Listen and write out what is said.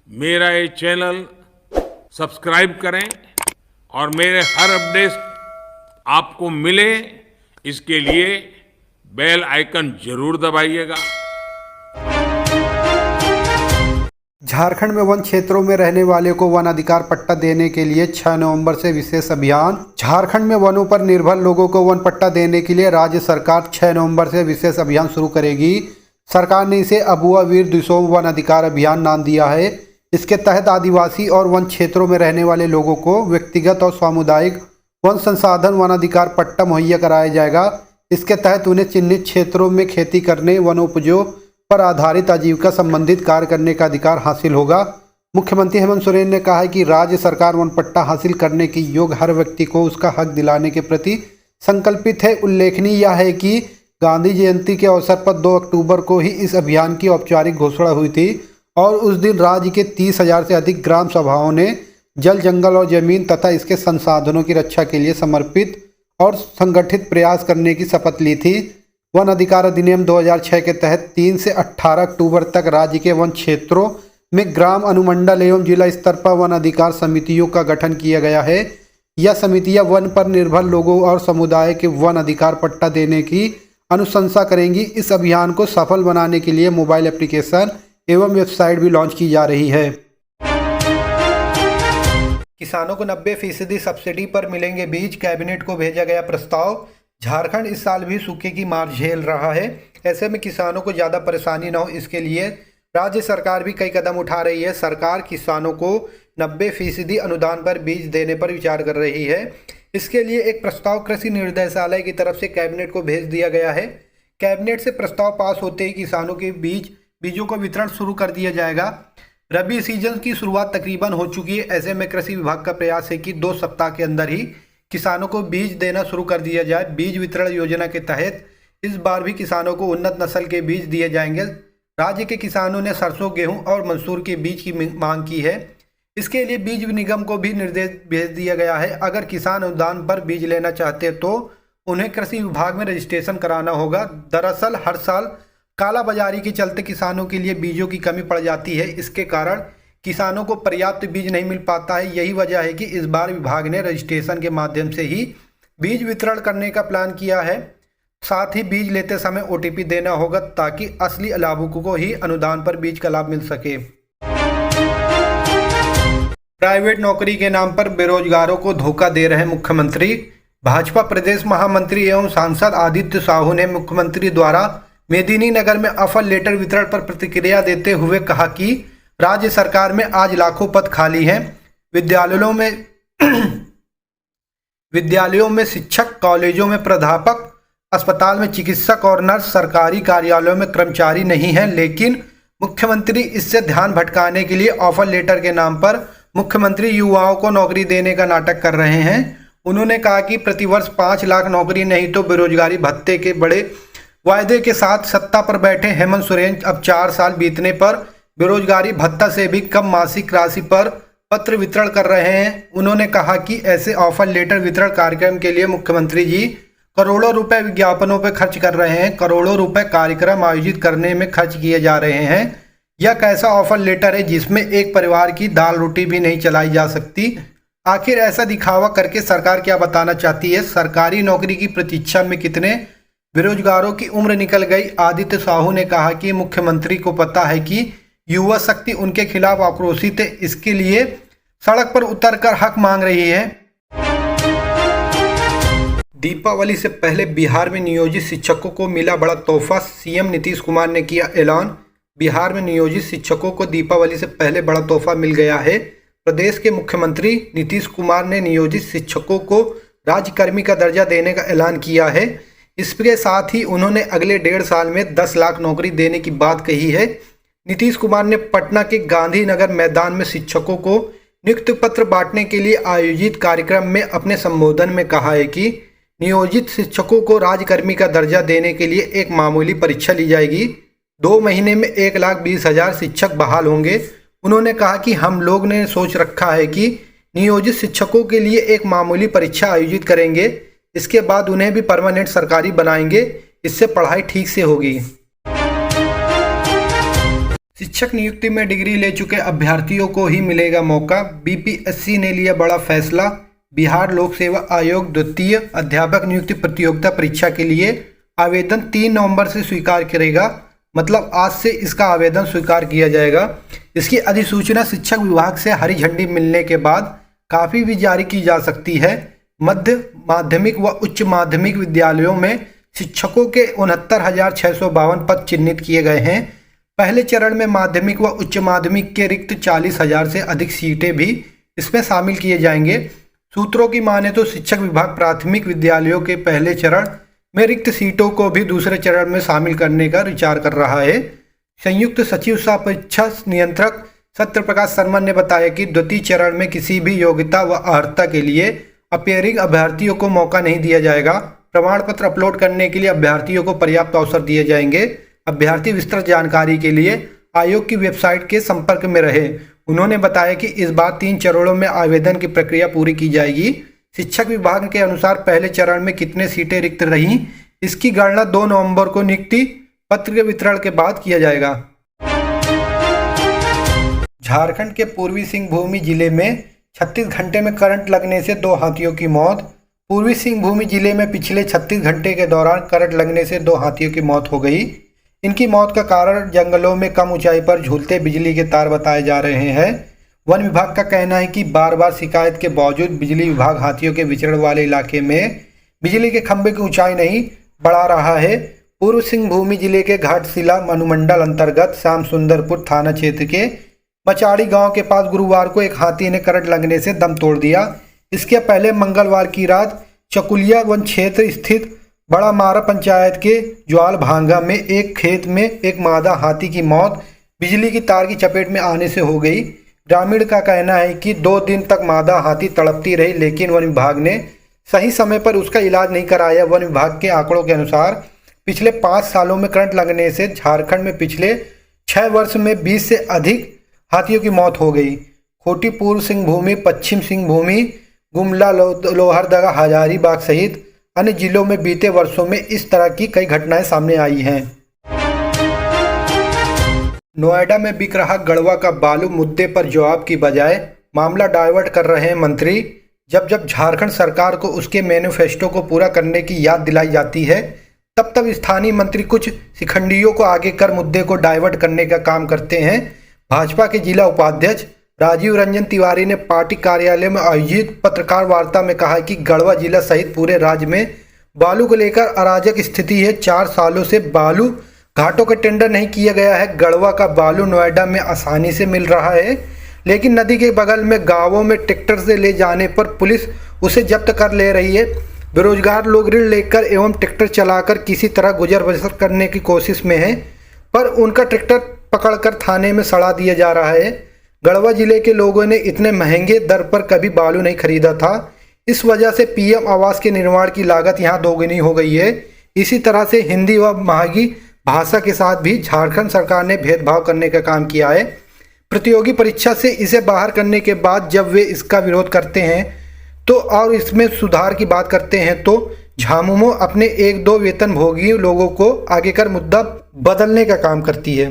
मेरा ये channel subscribe करें और मेरे हर अपडेट आपको मिले इसके लिए बेल आइकन जरूर दबाइएगा। झारखंड में वन क्षेत्रों में रहने वाले को वन अधिकार पट्टा देने के लिए 6 नवंबर से विशेष अभियान। झारखंड में वनों पर निर्भर लोगों को वन पट्टा देने के लिए राज्य सरकार 6 नवंबर से विशेष अभियान शुरू करेगी। सरकार ने इसे अबुआ वीर दिसोम वन अधिकार अभियान नाम दिया है। इसके तहत आदिवासी और वन क्षेत्रों में रहने वाले लोगों को व्यक्तिगत और सामुदायिक वन संसाधन वन अधिकार पट्टा मुहैया कराया जाएगा। इसके तहत उन्हें चिन्हित क्षेत्रों में खेती करने, वनोपजों पर आधारित आजीविका संबंधित कार्य करने का अधिकार हासिल होगा। मुख्यमंत्री हेमंत सोरेन ने कहा है कि राज्य सरकार वन पट्टा हासिल करने के योग्य हर व्यक्ति को उसका हक दिलाने के प्रति संकल्पित है। उल्लेखनीय यह है कि गांधी जयंती के अवसर पर 2 अक्टूबर को ही इस अभियान की औपचारिक घोषणा हुई थी और उस दिन राज्य के 30,000 से अधिक ग्राम सभाओं ने जल, जंगल और जमीन तथा इसके संसाधनों की रक्षा के लिए समर्पित और संगठित प्रयास करने की शपथ ली थी। वन अधिकार अधिनियम 2006 के तहत 3 से 18 अक्टूबर तक राज्य के वन क्षेत्रों में ग्राम, अनुमंडल एवं जिला स्तर पर वन अधिकार समितियों का गठन किया गया है। यह समितियां वन पर निर्भर लोगों और समुदाय के वन अधिकार पट्टा देने की अनुशंसा करेंगी। इस अभियान को सफल बनाने के लिए मोबाइल एप्लीकेशन एवं वेबसाइट भी लॉन्च की जा रही है। किसानों को 90% सब्सिडी पर मिलेंगे बीज, कैबिनेट को भेजा गया प्रस्ताव। झारखंड इस साल भी सूखे की मार झेल रहा है। ऐसे में किसानों को ज़्यादा परेशानी न हो, इसके लिए राज्य सरकार भी कई कदम उठा रही है। सरकार किसानों को 90% अनुदान पर बीज देने पर विचार कर रही है। इसके लिए एक प्रस्ताव कृषि निर्देशालय की तरफ से कैबिनेट को भेज दिया गया है। कैबिनेट से प्रस्ताव पास होते ही किसानों के बीजों का वितरण शुरू कर दिया जाएगा। रबी सीजन की शुरुआत तकरीबन हो चुकी है। ऐसे में कृषि विभाग का प्रयास है कि 2 सप्ताह के अंदर ही किसानों को बीज देना शुरू कर दिया जाए। बीज वितरण योजना के तहत इस बार भी किसानों को उन्नत नस्ल के बीज दिए जाएंगे। राज्य के किसानों ने सरसों, गेहूं और मसूर के बीज की मांग की है। इसके लिए बीज निगम को भी निर्देश भेज दिया गया है। अगर किसान अनुदान पर बीज लेना चाहते हैं तो उन्हें कृषि विभाग में रजिस्ट्रेशन कराना होगा। दरअसल हर साल कालाबाजारी के चलते किसानों के लिए बीजों की कमी पड़ जाती है। इसके कारण किसानों को पर्याप्त बीज नहीं मिल पाता है। यही वजह है कि इस बार विभाग ने रजिस्ट्रेशन के माध्यम से ही बीज वितरण करने का प्लान किया है। साथ ही बीज लेते समय OTP देना होगा ताकि असली लाभुकों को ही अनुदान पर बीज का लाभ मिल सके। प्राइवेट नौकरी के नाम पर बेरोजगारों को धोखा दे रहे मुख्यमंत्री। भाजपा प्रदेश महामंत्री एवं सांसद आदित्य साहू ने मुख्यमंत्री द्वारा मेदिनीनगर में ऑफर लेटर वितरण पर प्रतिक्रिया देते हुए कहा कि राज्य सरकार में आज लाखों पद खाली हैं। विद्यालयों में शिक्षक, कॉलेजों में प्राध्यापक, अस्पताल में चिकित्सक और नर्स, सरकारी कार्यालयों में कर्मचारी नहीं हैं। लेकिन मुख्यमंत्री इससे ध्यान भटकाने के लिए ऑफर लेटर के नाम पर मुख्यमंत्री युवाओं को नौकरी देने का नाटक कर रहे हैं। उन्होंने कहा कि प्रतिवर्ष 5 लाख नौकरी नहीं तो बेरोजगारी भत्ते के बड़े वायदे के साथ सत्ता पर बैठे हेमंत सोरेन अब 4 साल बीतने पर बेरोजगारी भत्ता से भी कम मासिक राशि पर पत्र वितरण कर रहे हैं। उन्होंने कहा कि ऐसे ऑफर लेटर वितरण कार्यक्रम के लिए मुख्यमंत्री जी करोड़ों रुपए विज्ञापनों पर खर्च कर रहे हैं। करोड़ों रुपए कार्यक्रम आयोजित करने में खर्च किए जा रहे हैं। यह कैसा ऑफर लेटर है जिसमें एक परिवार की दाल रोटी भी नहीं चलाई जा सकती? आखिर ऐसा दिखावा करके सरकार क्या बताना चाहती है? सरकारी नौकरी की प्रतीक्षा में कितने बेरोजगारों की उम्र निकल गई? आदित्य साहू ने कहा कि मुख्यमंत्री को पता है कि युवा शक्ति उनके खिलाफ आक्रोशित है, इसके लिए सड़क पर उतरकर हक मांग रही है। दीपावली से पहले बिहार में नियोजित शिक्षकों को मिला बड़ा तोहफा। सीएम नीतीश कुमार ने किया ऐलान। बिहार में नियोजित शिक्षकों को दीपावली से पहले बड़ा तोहफा मिल गया है। प्रदेश के मुख्यमंत्री नीतीश कुमार ने नियोजित शिक्षकों को राज्यकर्मी का दर्जा देने का ऐलान किया है। इसके साथ ही उन्होंने अगले 1.5 साल में 10 लाख नौकरी देने की बात कही है। नीतीश कुमार ने पटना के गांधीनगर मैदान में शिक्षकों को नियुक्ति पत्र बांटने के लिए आयोजित कार्यक्रम में अपने संबोधन में कहा है कि नियोजित शिक्षकों को राज्यकर्मी का दर्जा देने के लिए एक मामूली परीक्षा ली जाएगी। 2 महीने में 1,20,000 शिक्षक बहाल होंगे। उन्होंने कहा कि हम लोग ने सोच रखा है कि नियोजित शिक्षकों के लिए एक मामूली परीक्षा आयोजित करेंगे। इसके बाद उन्हें भी परमानेंट सरकारी बनाएंगे। इससे पढ़ाई ठीक से होगी। शिक्षक नियुक्ति में डिग्री ले चुके अभ्यर्थियों को ही मिलेगा मौका। बीपीएससी ने लिया बड़ा फैसला। बिहार लोक सेवा आयोग द्वितीय अध्यापक नियुक्ति प्रतियोगिता परीक्षा के लिए आवेदन 3 नवंबर से स्वीकार करेगा। मतलब आज से इसका आवेदन स्वीकार किया जाएगा। इसकी अधिसूचना शिक्षक विभाग से हरी झंडी मिलने के बाद काफ़ी भी जारी की जा सकती है। मध्य माध्यमिक व उच्च माध्यमिक विद्यालयों में शिक्षकों के 69,652 पद चिन्हित किए गए हैं। पहले चरण में माध्यमिक व उच्च माध्यमिक के रिक्त 40,000 से अधिक सीटें भी इसमें शामिल किए जाएंगे। सूत्रों की माने तो शिक्षक विभाग प्राथमिक विद्यालयों के पहले चरण में रिक्त सीटों को भी दूसरे चरण में शामिल करने का विचार कर रहा है। संयुक्त सचिव सह परीक्षा नियंत्रक सत्यप्रकाश शर्मा ने बताया कि द्वितीय चरण में किसी भी योग्यता व अर्हता के लिए अपीयरिंग अभ्यर्थियों को मौका नहीं दिया जाएगा। प्रमाण पत्र अपलोड करने के लिए अभ्यर्थियों को पर्याप्त अवसर दिए जाएंगे। अभ्यर्थी विस्तृत जानकारी के लिए आयोग की वेबसाइट के संपर्क में रहे। उन्होंने बताया कि इस बार 3 चरणों में आवेदन की प्रक्रिया पूरी की जाएगी। शिक्षक विभाग के अनुसार पहले चरण में कितने सीटें रिक्त रहीं, इसकी गणना 2 नवंबर को नियुक्ति पत्र के वितरण के बाद किया जाएगा। झारखंड के पूर्वी सिंहभूम जिले में 36 घंटे में करंट लगने से 2 हाथियों की मौत। पूर्वी सिंहभूम जिले में पिछले 36 घंटे के दौरान करंट लगने से 2 हाथियों की मौत हो गई। इनकी मौत का कारण जंगलों में कम ऊंचाई पर झूलते बिजली के तार बताए जा रहे हैं। वन विभाग का कहना है कि बार बार शिकायत के बावजूद बिजली विभाग हाथियों के विचरण वाले इलाके में बिजली के खंभे की ऊंचाई नहीं बढ़ा रहा है। पूर्व सिंहभूम जिले के घाटशिला अनुमंडल अंतर्गत श्याम सुंदरपुर थाना क्षेत्र के मचाड़ी गांव के पास गुरुवार को एक हाथी ने करंट लगने से दम तोड़ दिया। इसके पहले मंगलवार की रात चकुलिया वन क्षेत्र स्थित बड़ा मारा पंचायत के ज्वाल भांगा में एक खेत में एक मादा हाथी की मौत बिजली की तार की चपेट में आने से हो गई। ग्रामीण का कहना है कि 2 दिन तक मादा हाथी तड़पती रही, लेकिन वन विभाग ने सही समय पर उसका इलाज नहीं कराया। वन विभाग के आंकड़ों के अनुसार पिछले 5 सालों में करंट लगने से झारखंड में पिछले 6 वर्ष में 20 से अधिक हाथियों की मौत हो गई। खूंटी, पूर्व सिंहभूम, पश्चिम सिंहभूम, गुमला, लोहरदगा, हजारीबाग सहित अन्य जिलों में बीते वर्षों में इस तरह की कई घटनाएं सामने आई हैं। नोएडा में बिक रहा गढ़वा का बालू, मुद्दे पर जवाब की बजाय मामला डाइवर्ट कर रहे हैं मंत्री। जब जब झारखंड सरकार को उसके मैनिफेस्टो को पूरा करने की याद दिलाई जाती है, तब तब स्थानीय मंत्री कुछ शिखंडियों को आगे कर मुद्दे को डाइवर्ट करने का काम करते हैं। भाजपा के जिला उपाध्यक्ष राजीव रंजन तिवारी ने पार्टी कार्यालय में आयोजित पत्रकार वार्ता में कहा कि गढ़वा जिला सहित पूरे राज्य में बालू को लेकर अराजक स्थिति है। 4 सालों से बालू घाटों का टेंडर नहीं किया गया है। गढ़वा का बालू नोएडा में आसानी से मिल रहा है, लेकिन नदी के बगल में गांवों में ट्रैक्टर से ले जाने पर पुलिस उसे जब्त कर ले रही है। बेरोजगार लोग ऋण लेकर एवं ट्रैक्टर चलाकर किसी तरह गुजर बसर करने की कोशिश में हैं, पर उनका ट्रैक्टर पकड़कर थाने में सड़ा दिया जा रहा है। गढ़वा जिले के लोगों ने इतने महंगे दर पर कभी बालू नहीं खरीदा था। इस वजह से पीएम आवास के निर्माण की लागत यहाँ दोगुनी हो गई है। इसी तरह से हिंदी व माघी भाषा के साथ भी झारखंड सरकार ने भेदभाव करने का काम किया है। प्रतियोगी परीक्षा से इसे बाहर करने के बाद जब वे इसका विरोध करते हैं तो और इसमें सुधार की बात करते हैं तो झामुमो अपने 1-2 वेतनभोगी लोगों को आगे कर मुद्दा बदलने का काम करती है।